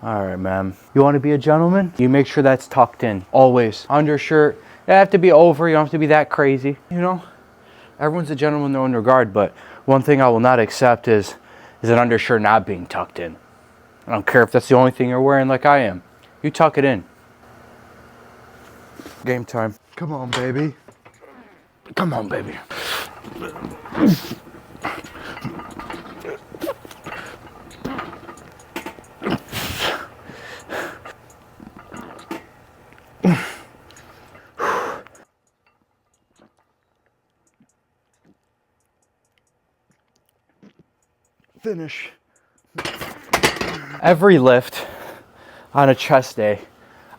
All right, man. You want to be a gentleman? You make sure that's tucked in, always. Undershirt, you have to be over, you don't have to be that crazy, you know? Everyone's a gentleman in their own regard, but one thing I will not accept is an undershirt not being tucked in. I don't care if that's the only thing you're wearing like I am. You tuck it in. Game time. Come on, baby. Come on, baby. Finish. Every lift on a chest day,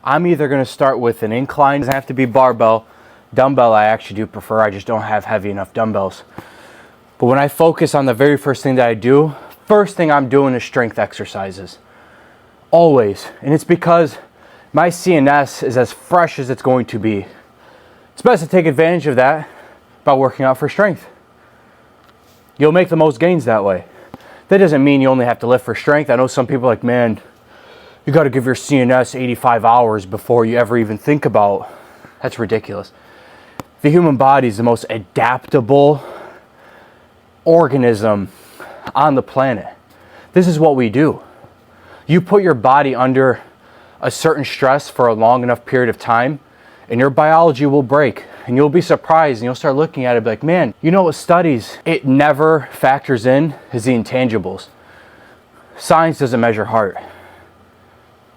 I'm either going to start with an incline. It doesn't have to be barbell. Dumbbell I actually do prefer. I just don't have heavy enough dumbbells. But when I focus on the very first thing that I do, first thing I'm doing is strength exercises. Always. And it's because my CNS is as fresh as it's going to be. It's best to take advantage of that by working out for strength. You'll make the most gains that way. That doesn't mean you only have to lift for strength. I know some people are like, man, you got to give your CNS 85 hours before you ever even think about. That's ridiculous. The human body is the most adaptable organism on the planet. This is what we do. You put your body under a certain stress for a long enough period of time, and your biology will break. And you'll be surprised, and you'll start looking at it and be like, man, you know what studies it never factors in is the intangibles. Science doesn't measure heart.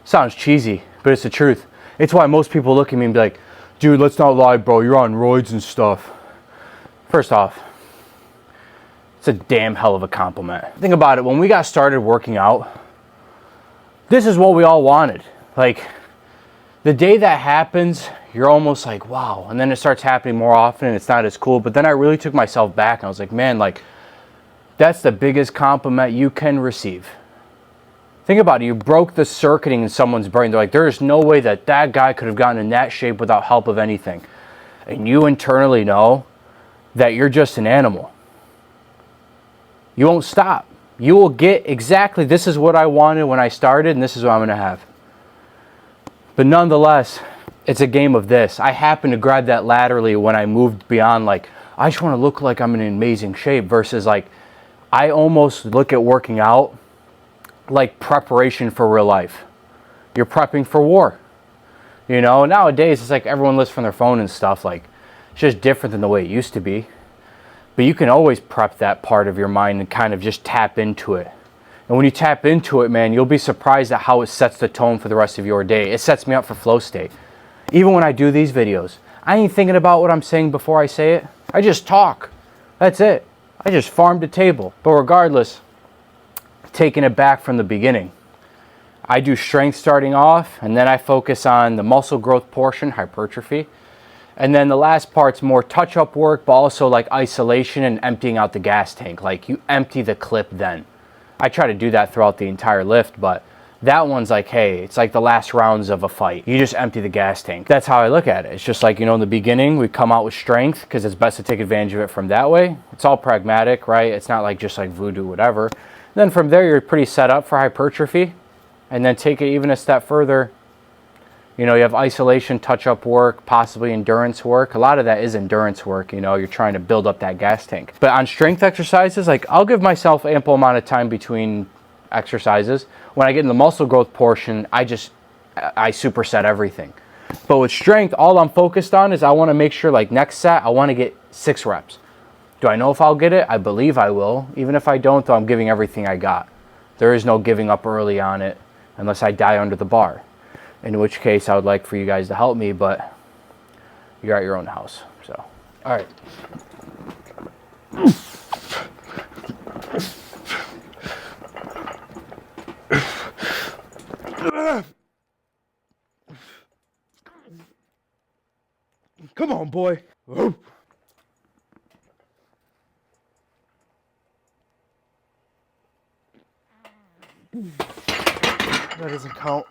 Sounds cheesy, but it's the truth. It's why most people look at me and be like, dude, let's not lie, bro, you're on roids and stuff. First off, it's a damn hell of a compliment. Think about it, when we got started working out, this is what we all wanted. Like, the day that happens, you're almost like, wow. And then it starts happening more often and it's not as cool. But then I really took myself back and I was like, man, like, that's the biggest compliment you can receive. Think about it. You broke the circuiting in someone's brain. They're like, there's no way that that guy could have gotten in that shape without help of anything. And you internally know that you're just an animal. You won't stop. You will get exactly, this is what I wanted when I started and this is what I'm going to have. But nonetheless, it's a game of this. I happened to grab that laterally when I moved beyond like, I just want to look like I'm in amazing shape versus like, I almost look at working out like preparation for real life. You're prepping for war. You know, nowadays it's like everyone lives from their phone and stuff. Like, it's just different than the way it used to be. But you can always prep that part of your mind and kind of just tap into it. And when you tap into it, man, you'll be surprised at how it sets the tone for the rest of your day. It sets me up for flow state. Even when I do these videos, I ain't thinking about what I'm saying before I say it. I just talk. That's it. I just farm to table. But regardless, taking it back from the beginning, I do strength starting off, and then I focus on the muscle growth portion, hypertrophy. And then the last part's more touch-up work, but also like isolation and emptying out the gas tank. Like, you empty the clip then. I try to do that throughout the entire lift, but that one's like, hey, it's like the last rounds of a fight. You just empty the gas tank. That's how I look at it. It's just like, you know, in the beginning, we come out with strength because it's best to take advantage of it from that way. It's all pragmatic, right? It's not like just like voodoo, whatever. And then from there, you're pretty set up for hypertrophy. And then take it even a step further. You know, you have isolation, touch-up work, possibly endurance work. A lot of that is endurance work. You know, you're trying to build up that gas tank. But on strength exercises, like, I'll give myself ample amount of time between exercises. When I get in the muscle growth portion, I superset everything. But with strength, all I'm focused on is I want to make sure, like, next set, I want to get 6 reps. Do I know if I'll get it? I believe I will. Even if I don't, though, I'm giving everything I got. There is no giving up early on it unless I die under the bar. In which case, I would like for you guys to help me, but you're at your own house. So, all right. Come on, boy. That doesn't count.